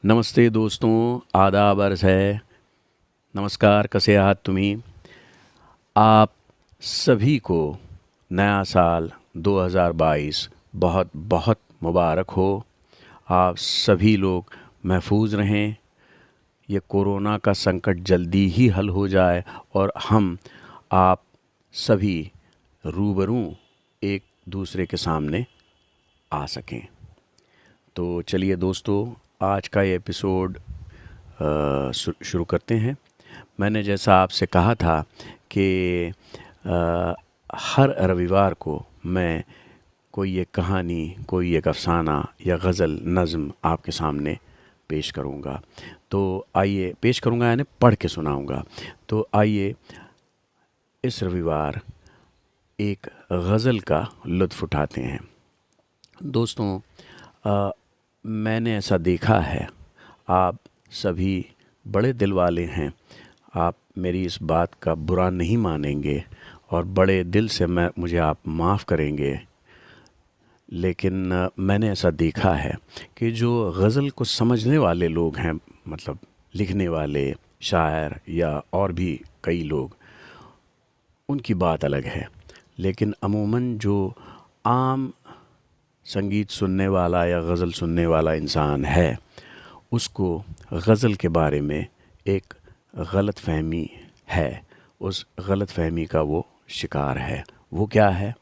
नमस्ते दोस्तों, आदाब अर्ज़ है। नमस्कार, कसे आहात तुम्ही? आप सभी को नया साल 2022 बहुत बहुत मुबारक हो। आप सभी लोग महफूज रहें। ये कोरोना का संकट जल्दी ही हल हो जाए और हम आप सभी रूबरू एक दूसरे के सामने आ सकें। तो चलिए दोस्तों, आज का ये एपिसोड शुरू करते हैं। मैंने जैसा आपसे कहा था कि अ, हर रविवार को मैं कोई एक कहानी, कोई एक अफ़साना या गज़ल नज़्म आपके सामने पेश करूँगा। तो आइए, पेश करूँगा यानी पढ़ के सुनाऊँगा। तो आइए इस रविवार एक गज़ल का लुत्फ़ उठाते हैं। दोस्तों, अ, मैंने ऐसा देखा है, आप सभी बड़े दिल वाले हैं। आप मेरी इस बात का बुरा नहीं मानेंगे और बड़े दिल से मुझे आप माफ़ करेंगे। लेकिन मैंने ऐसा देखा है कि जो गज़ल को समझने वाले लोग हैं, मतलब लिखने वाले शायर या और भी कई लोग, उनकी बात अलग है। लेकिन अमूमन जो आम संगीत सुनने वाला या गज़ल सुनने वाला इंसान है, उसको गज़ल के बारे में एक गलतफ़हमी है। उस गलतफ़हमी का वो शिकार है। वो क्या है?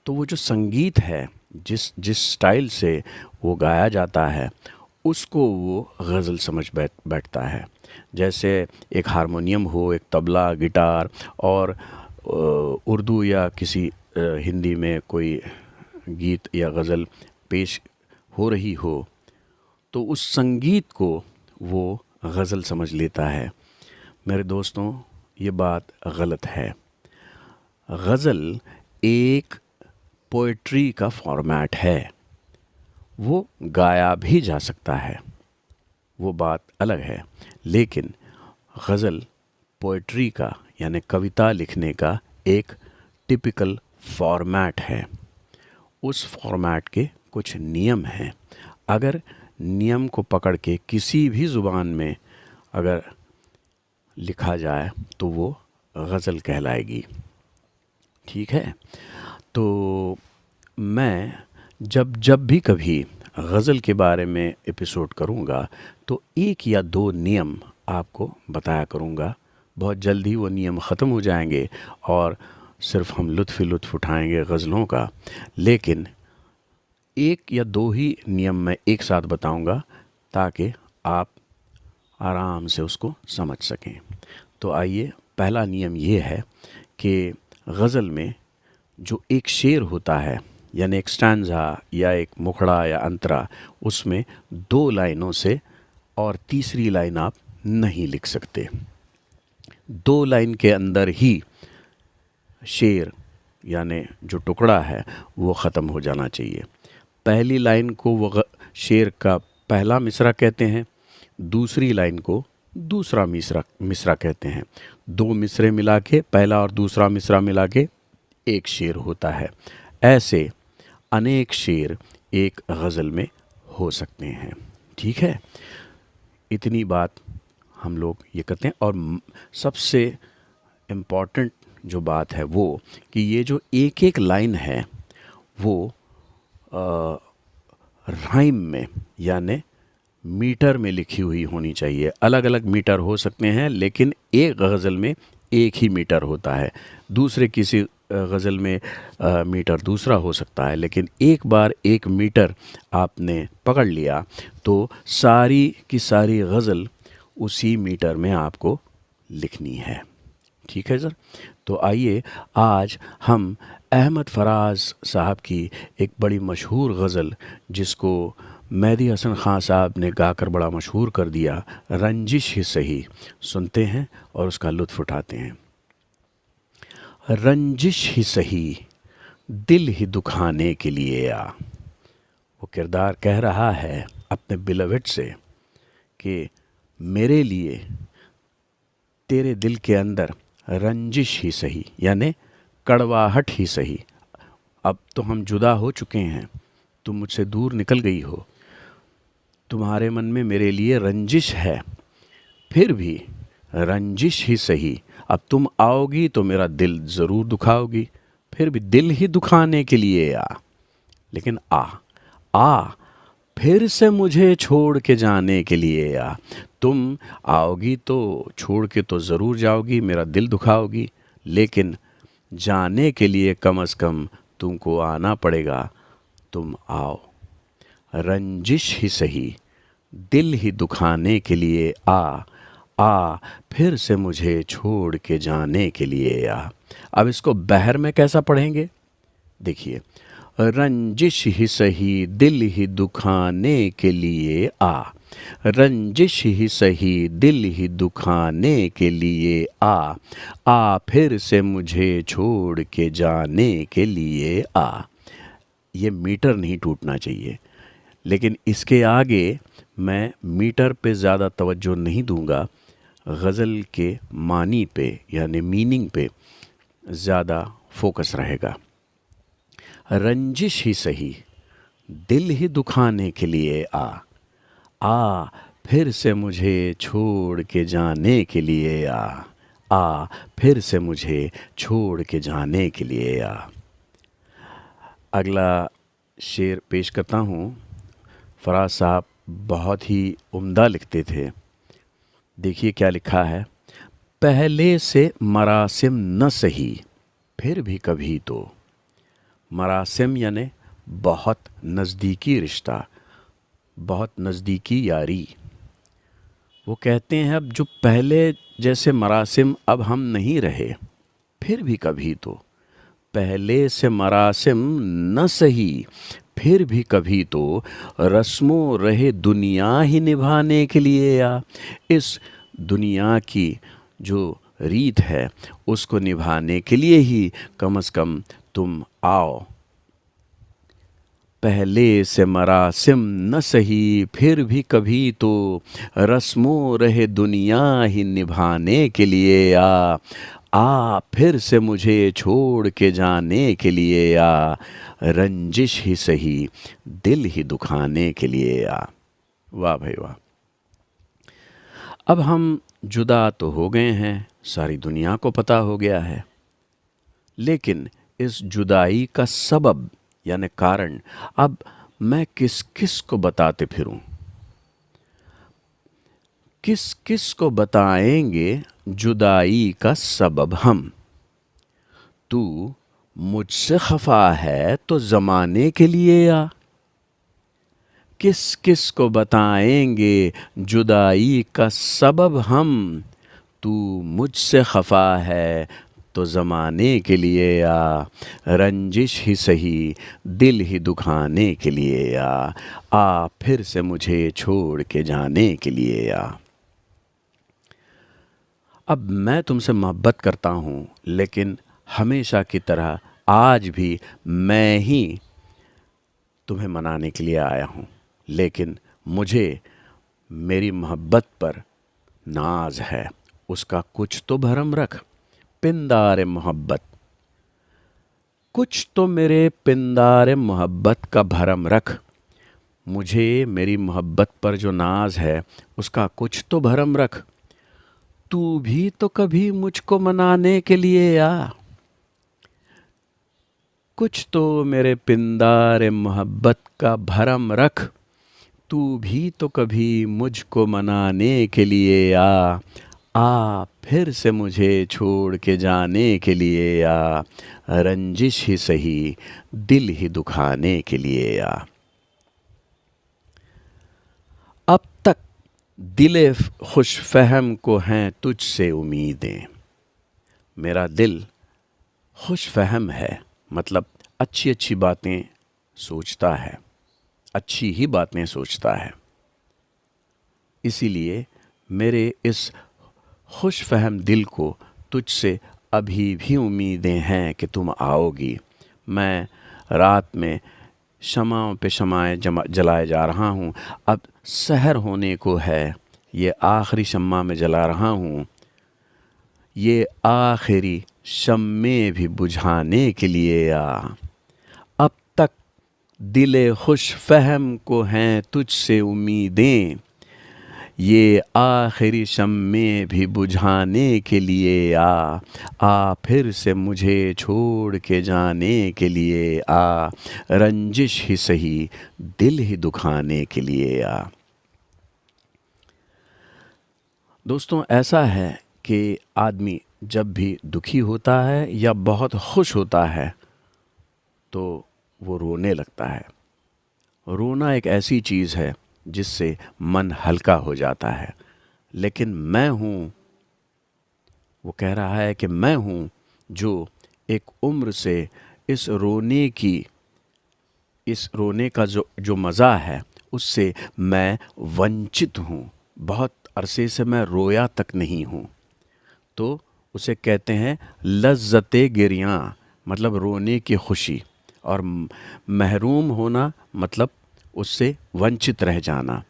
तो वो जो संगीत है, जिस जिस स्टाइल से वो गाया जाता है, उसको वो गज़ल समझ बैठता है। जैसे एक हारमोनियम हो, एक तबला, गिटार और उर्दू या किसी हिंदी में कोई गीत या गज़ल पेश हो रही हो, तो उस संगीत को वो गज़ल समझ लेता है। मेरे दोस्तों, ये बात गलत है। गज़ल एक पोएट्री का फॉर्मेट है। वो गाया भी जा सकता है, वो बात अलग है। लेकिन गज़ल पोएट्री का यानी कविता लिखने का एक टिपिकल फॉर्मेट है। उस फॉर्मेट के कुछ नियम हैं। अगर नियम को पकड़ के किसी भी ज़ुबान में अगर लिखा जाए तो वो गज़ल कहलाएगी। ठीक है? तो मैं जब जब भी कभी गज़ल के बारे में एपिसोड करूँगा तो एक या दो नियम आपको बताया करूँगा। बहुत जल्दी वो नियम ख़त्म हो जाएंगे और सिर्फ़ हम लुत्फ़ ही लुत्फ़ उठाएंगे गज़लों का। लेकिन एक या दो ही नियम मैं एक साथ बताऊंगा ताकि आप आराम से उसको समझ सकें। तो आइए, पहला नियम ये है कि गज़ल में जो एक शेर होता है, यानी एक स्टैंज़ा या एक मुखड़ा या अंतरा, उसमें दो लाइनों से और तीसरी लाइन आप नहीं लिख सकते। दो लाइन के अंदर ही शेर यानी जो टुकड़ा है वो ख़त्म हो जाना चाहिए। पहली लाइन को वो शेर का पहला मिसरा कहते हैं, दूसरी लाइन को दूसरा मिसरा कहते हैं। दो मिसरे मिला के, पहला और दूसरा मिसरा मिला के एक शेर होता है। ऐसे अनेक शेर एक गज़ल में हो सकते हैं। ठीक है? इतनी बात हम लोग ये करते हैं। और सबसे इम्पॉर्टेंट जो बात है वो कि ये जो एक एक लाइन है वो राइम में यानी मीटर में लिखी हुई होनी चाहिए। अलग अलग मीटर हो सकते हैं, लेकिन एक गज़ल में एक ही मीटर होता है। दूसरे किसी गज़ल में मीटर दूसरा हो सकता है, लेकिन एक बार एक मीटर आपने पकड़ लिया तो सारी की सारी गज़ल उसी मीटर में आपको लिखनी है। ठीक है सर? तो आइए, आज हम अहमद फराज साहब की एक बड़ी मशहूर गज़ल, जिसको मेहदी हसन ख़ान साहब ने गाकर बड़ा मशहूर कर दिया, रंजिश ही सही, सुनते हैं और उसका लुत्फ़ उठाते हैं। रंजिश ही सही, दिल ही दुखाने के लिए आ। वो किरदार कह रहा है अपने बिलवेड से कि मेरे लिए तेरे दिल के अंदर रंजिश ही सही, यानी कड़वाहट ही सही। अब तो हम जुदा हो चुके हैं, तुम मुझसे दूर निकल गई हो, तुम्हारे मन में मेरे लिए रंजिश है, फिर भी रंजिश ही सही, अब तुम आओगी तो मेरा दिल ज़रूर दुखाओगी, फिर भी दिल ही दुखाने के लिए आ, लेकिन आ फिर से मुझे छोड़ के जाने के लिए आ। तुम आओगी तो छोड़ के तो ज़रूर जाओगी, मेरा दिल दुखाओगी, लेकिन जाने के लिए कम से कम तुमको आना पड़ेगा। तुम आओ, रंजिश ही सही, दिल ही दुखाने के लिए आ फिर से मुझे छोड़ के जाने के लिए आ। अब इसको बहर में कैसा पढ़ेंगे? देखिए, रंजिश ही सही, दिल ही दुखाने के लिए आ, रंजिश ही सही, दिल ही दुखाने के लिए आ फिर से मुझे छोड़ के जाने के लिए आ। ये मीटर नहीं टूटना चाहिए, लेकिन इसके आगे मैं मीटर पे ज़्यादा तवज्जो नहीं दूंगा, गज़ल के मानी पे यानी मीनिंग पे ज़्यादा फोकस रहेगा। रंजिश ही सही, दिल ही दुखाने के लिए आ फिर से मुझे छोड़ के जाने के लिए आ फिर से मुझे छोड़ के जाने के लिए आ। अगला शेर पेश करता हूँ। फराज साहब बहुत ही उम्दा लिखते थे। देखिए क्या लिखा है। पहले से मरासिम न सही, फिर भी कभी तो। मरासिम यानी बहुत नज़दीकी रिश्ता, बहुत नज़दीकी यारी। वो कहते हैं अब जो पहले जैसे मरासिम अब हम नहीं रहे, फिर भी कभी तो। पहले से मरासिम न सही, फिर भी कभी तो रस्मों रहे दुनिया ही निभाने के लिए आ। इस दुनिया की जो रीत है उसको निभाने के लिए ही कम से कम तुम आओ। पहले से मरासिम न सही, फिर भी कभी तो रस्मों रहे दुनिया ही निभाने के लिए आ फिर से मुझे छोड़ के जाने के लिए आ। रंजिश ही सही, दिल ही दुखाने के लिए आ। वाह भाई वाह। अब हम जुदा तो हो गए हैं, सारी दुनिया को पता हो गया है, लेकिन इस जुदाई का सबब यानी कारण अब मैं किस किस को बताते फिरूं? किस किस को बताएंगे जुदाई का सबब हम? तू मुझसे खफा है तो ज़माने के लिए आ। किस किस को बताएंगे जुदाई का सबब हम? तू मुझसे खफा है तो ज़माने के लिए आ। रंजिश ही सही, दिल ही दुखाने के लिए आ फिर से मुझे छोड़ के जाने के लिए आ। अब मैं तुमसे मोहब्बत करता हूँ, लेकिन हमेशा की तरह आज भी मैं ही तुम्हें मनाने के लिए आया हूँ, लेकिन मुझे मेरी मोहब्बत पर नाज है, उसका कुछ तो भरम रख। पिंदारे मोहब्बत, कुछ तो मेरे पिंदारे मोहब्बत का भरम रख। मुझे मेरी मोहब्बत पर जो नाज है उसका कुछ तो भरम रख। तू भी तो कभी मुझको मनाने के लिए आ। कुछ तो मेरे पिंदारे मोहब्बत का भरम रख। तू भी तो कभी मुझको मनाने के लिए आ फिर से मुझे छोड़ के जाने के लिए आ। रंजिश ही सही, दिल ही दुखाने के लिए आ। अब तक दिले खुश फहम को हैं तुझसे उम्मीदें। मेरा दिल खुश फहम है, मतलब अच्छी अच्छी बातें सोचता है, अच्छी ही बातें सोचता है। इसीलिए मेरे इस खुश फहम दिल को तुझसे अभी भी उम्मीदें हैं कि तुम आओगी। मैं रात में शमाओं पे शमाएं जलाए जा रहा हूँ। अब सहर होने को है, ये आखिरी शम्मा में जला रहा हूँ। ये आखिरी शम्मे भी बुझाने के लिए आ। अब तक दिले खुश फहम को हैं तुझसे उम्मीदें, ये आखिरी शम्मे भी बुझाने के लिए आ फिर से मुझे छोड़ के जाने के लिए आ, रंजिश ही सही दिल ही दुखाने के लिए आ। दोस्तों, ऐसा है कि आदमी जब भी दुखी होता है या बहुत खुश होता है तो वो रोने लगता है। रोना एक ऐसी चीज़ है जिससे मन हल्का हो जाता है। लेकिन मैं हूँ, वो कह रहा है कि मैं हूँ जो एक उम्र से इस रोने का जो मज़ा है उससे मैं वंचित हूँ। बहुत अरसे से मैं रोया तक नहीं हूँ। तो उसे कहते हैं लज़्ज़ते गिरियाँ, मतलब रोने की खुशी, और महरूम होना मतलब उससे वंचित रह जाना।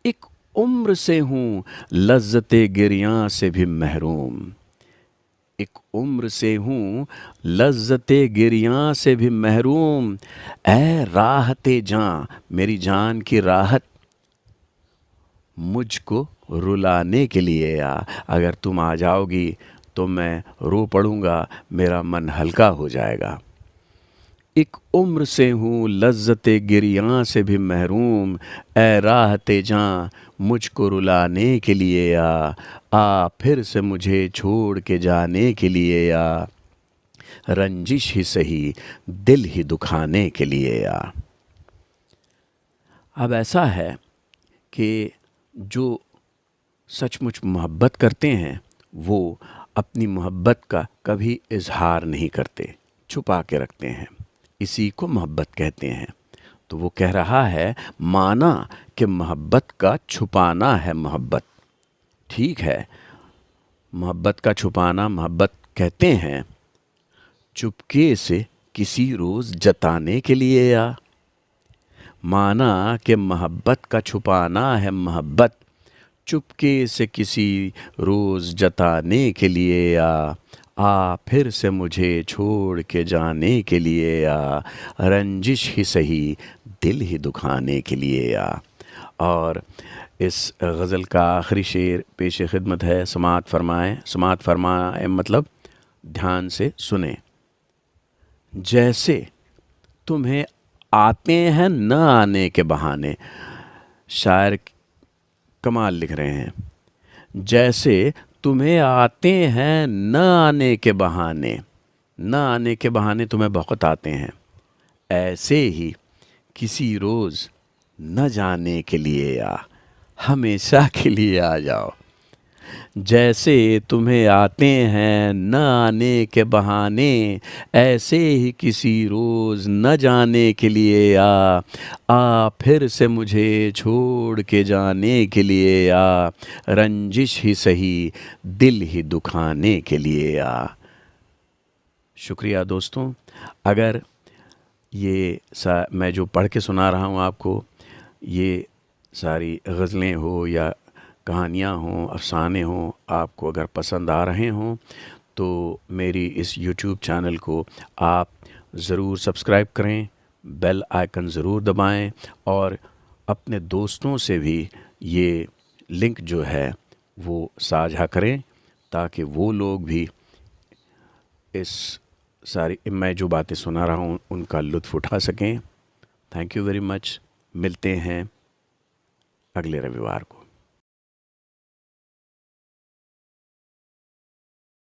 एक उम्र से हूँ लज़्ज़ते गिरियाँ से भी महरूम, एक उम्र से हूँ लज़्ज़ते गिरियाँ से भी महरूम, ऐ राहते जान, मेरी जान की राहत मुझको रुलाने के लिए आ। अगर तुम आ जाओगी तो मैं रो पड़ूँगा, मेरा मन हल्का हो जाएगा। एक उम्र से हूँ लज़्ज़ते गिरियाँ से भी महरूम, ऐ राहते जान मुझको रुलाने के लिए आ फिर से मुझे छोड़ के जाने के लिए आ, रंजिश ही सही दिल ही दुखाने के लिए आ। अब ऐसा है कि जो सचमुच मोहब्बत करते हैं वो अपनी मोहब्बत का कभी इजहार नहीं करते, छुपा के रखते हैं। इसी को मोहब्बत कहते हैं। तो वो कह रहा है, माना कि मोहब्बत का छुपाना है मोहब्बत। ठीक है, मोहब्बत का छुपाना मोहब्बत कहते हैं। चुपके से किसी रोज़ जताने के लिए आ। माना कि मोहब्बत का छुपाना है मोहब्बत, चुपके से किसी रोज़ जताने के लिए आ फिर से मुझे छोड़ के जाने के लिए आ, रंजिश ही सही दिल ही दुखाने के लिए आ। और इस गज़ल का आखिरी शेर पेश खिदमत है, समाअत फरमाएं। समाअत फरमाएं मतलब ध्यान से सुने। जैसे तुम्हें आते हैं न आने के बहाने, शायर कमाल लिख रहे हैं। जैसे तुम्हें आते हैं न आने के बहाने, न आने के बहाने तुम्हें बहुत आते हैं, ऐसे ही किसी रोज़ न जाने के लिए आ, हमेशा के लिए आ जाओ। जैसे तुम्हें आते हैं न आने के बहाने, ऐसे ही किसी रोज़ न जाने के लिए आ फिर से मुझे छोड़ के जाने के लिए आ, रंजिश ही सही दिल ही दुखाने के लिए आ। शुक्रिया दोस्तों। अगर ये मैं जो पढ़ के सुना रहा हूँ आपको, ये सारी गज़लें हो या कहानियाँ हों, अफ़साने हों, आपको अगर पसंद आ रहे हों तो मेरी इस YouTube चैनल को आप ज़रूर सब्सक्राइब करें, बेल आइकन ज़रूर दबाएं और अपने दोस्तों से भी ये लिंक जो है वो साझा करें ताकि वो लोग भी इस सारी मैं जो बातें सुना रहा हूँ उनका लुत्फ़ उठा सकें। Thank you very much. मिलते हैं अगले रविवार को।